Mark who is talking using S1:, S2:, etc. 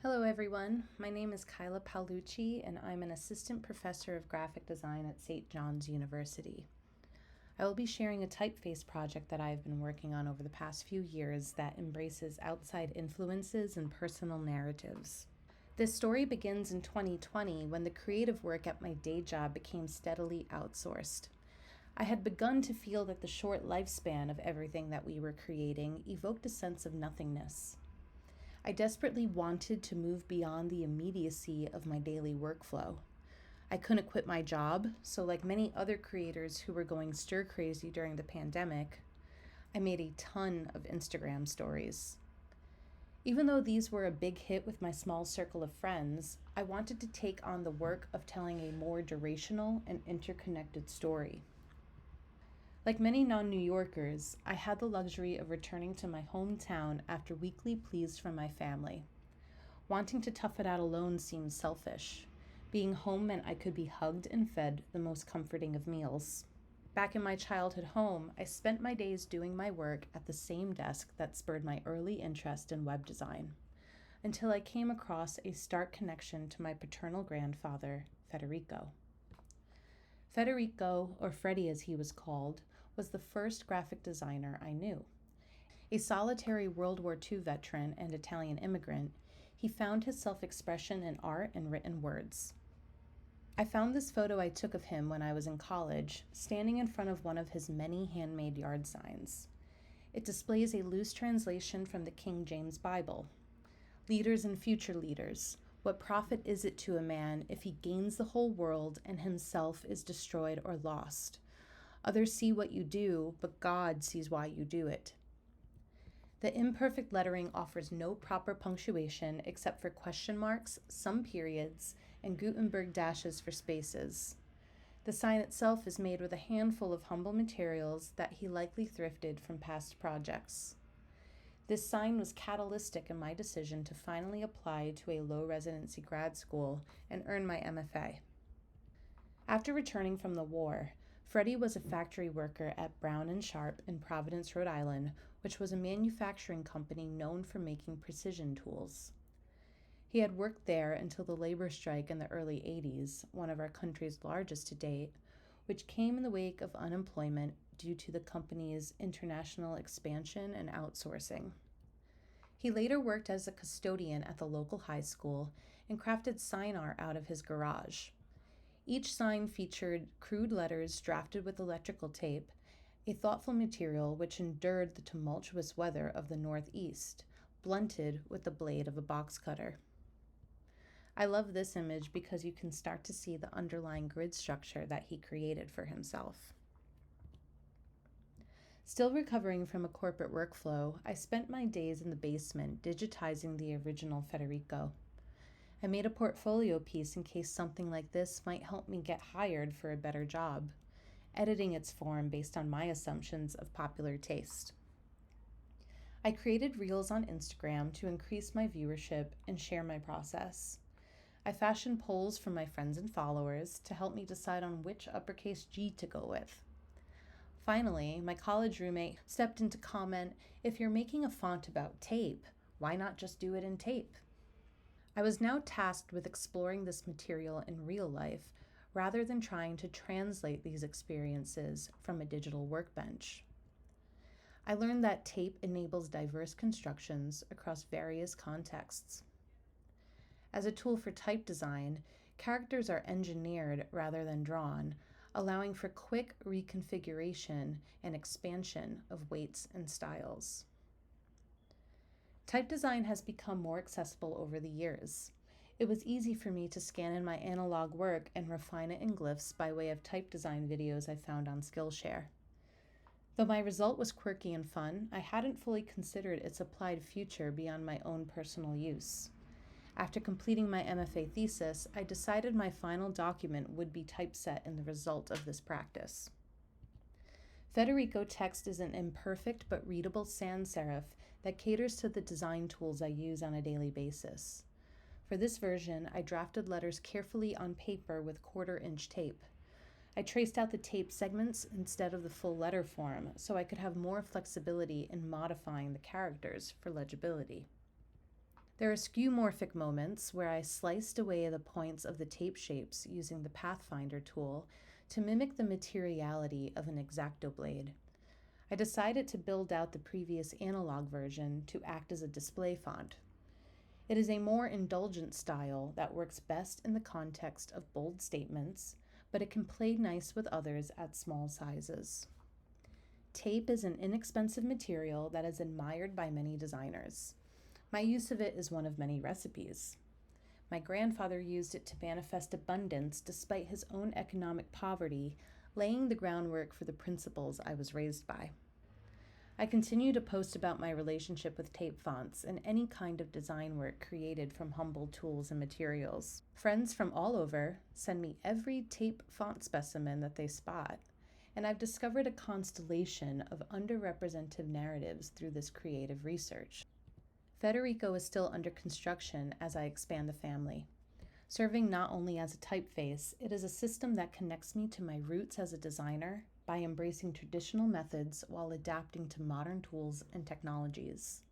S1: Hello everyone, my name is Kyla Paolucci and I'm an assistant professor of graphic design at St. John's University. I will be sharing a typeface project that I have been working on over the past few years that embraces outside influences and personal narratives. This story begins in 2020 when the creative work at my day job became steadily outsourced. I had begun to feel that the short lifespan of everything that we were creating evoked a sense of nothingness. I desperately wanted to move beyond the immediacy of my daily workflow. I couldn't quit my job, so like many other creators who were going stir crazy during the pandemic, I made a ton of Instagram stories. Even though these were a big hit with my small circle of friends, I wanted to take on the work of telling a more durational and interconnected story. Like many non-New Yorkers, I had the luxury of returning to my hometown after weekly pleas from my family. Wanting to tough it out alone seemed selfish. Being home meant I could be hugged and fed the most comforting of meals. Back in my childhood home, I spent my days doing my work at the same desk that spurred my early interest in web design, until I came across a stark connection to my paternal grandfather, Federico. Federico, or Freddie as he was called, was the first graphic designer I knew. A solitary World War II veteran and Italian immigrant, he found his self-expression in art and written words. I found this photo I took of him when I was in college, standing in front of one of his many handmade yard signs. It displays a loose translation from the King James Bible. Leaders and future leaders, what profit is it to a man if he gains the whole world and himself is destroyed or lost? Others see what you do, but God sees why you do it. The imperfect lettering offers no proper punctuation except for question marks, some periods, and Gutenberg dashes for spaces. The sign itself is made with a handful of humble materials that he likely thrifted from past projects. This sign was catalytic in my decision to finally apply to a low residency grad school and earn my MFA. After returning from the war, Freddie was a factory worker at Brown & Sharp in Providence, Rhode Island, which was a manufacturing company known for making precision tools. He had worked there until the labor strike in the early 80s, one of our country's largest to date, which came in the wake of unemployment due to the company's international expansion and outsourcing. He later worked as a custodian at the local high school and crafted sign art out of his garage. Each sign featured crude letters drafted with electrical tape, a thoughtful material which endured the tumultuous weather of the Northeast, blunted with the blade of a box cutter. I love this image because you can start to see the underlying grid structure that he created for himself. Still recovering from a corporate workflow, I spent my days in the basement digitizing the original Federico. I made a portfolio piece in case something like this might help me get hired for a better job, editing its form based on my assumptions of popular taste. I created reels on Instagram to increase my viewership and share my process. I fashioned polls for my friends and followers to help me decide on which uppercase G to go with. Finally, my college roommate stepped in to comment, "If you're making a font about tape, why not just do it in tape?" I was now tasked with exploring this material in real life rather than trying to translate these experiences from a digital workbench. I learned that tape enables diverse constructions across various contexts. As a tool for type design, characters are engineered rather than drawn, allowing for quick reconfiguration and expansion of weights and styles. Type design has become more accessible over the years. It was easy for me to scan in my analog work and refine it in glyphs by way of type design videos I found on Skillshare. Though my result was quirky and fun, I hadn't fully considered its applied future beyond my own personal use. After completing my MFA thesis, I decided my final document would be typeset in the result of this practice. Federico text is an imperfect but readable sans serif that caters to the design tools I use on a daily basis. For this version, I drafted letters carefully on paper with 1/4-inch tape. I traced out the tape segments instead of the full letter form so I could have more flexibility in modifying the characters for legibility. There are skeuomorphic moments where I sliced away the points of the tape shapes using the Pathfinder tool to mimic the materiality of an X-Acto blade. I decided to build out the previous analog version to act as a display font. It is a more indulgent style that works best in the context of bold statements, but it can play nice with others at small sizes. Tape is an inexpensive material that is admired by many designers. My use of it is one of many recipes. My grandfather used it to manifest abundance despite his own economic poverty, laying the groundwork for the principles I was raised by. I continue to post about my relationship with tape fonts and any kind of design work created from humble tools and materials. Friends from all over send me every tape font specimen that they spot, and I've discovered a constellation of underrepresented narratives through this creative research. Federico is still under construction as I expand the family. Serving not only as a typeface, it is a system that connects me to my roots as a designer by embracing traditional methods while adapting to modern tools and technologies.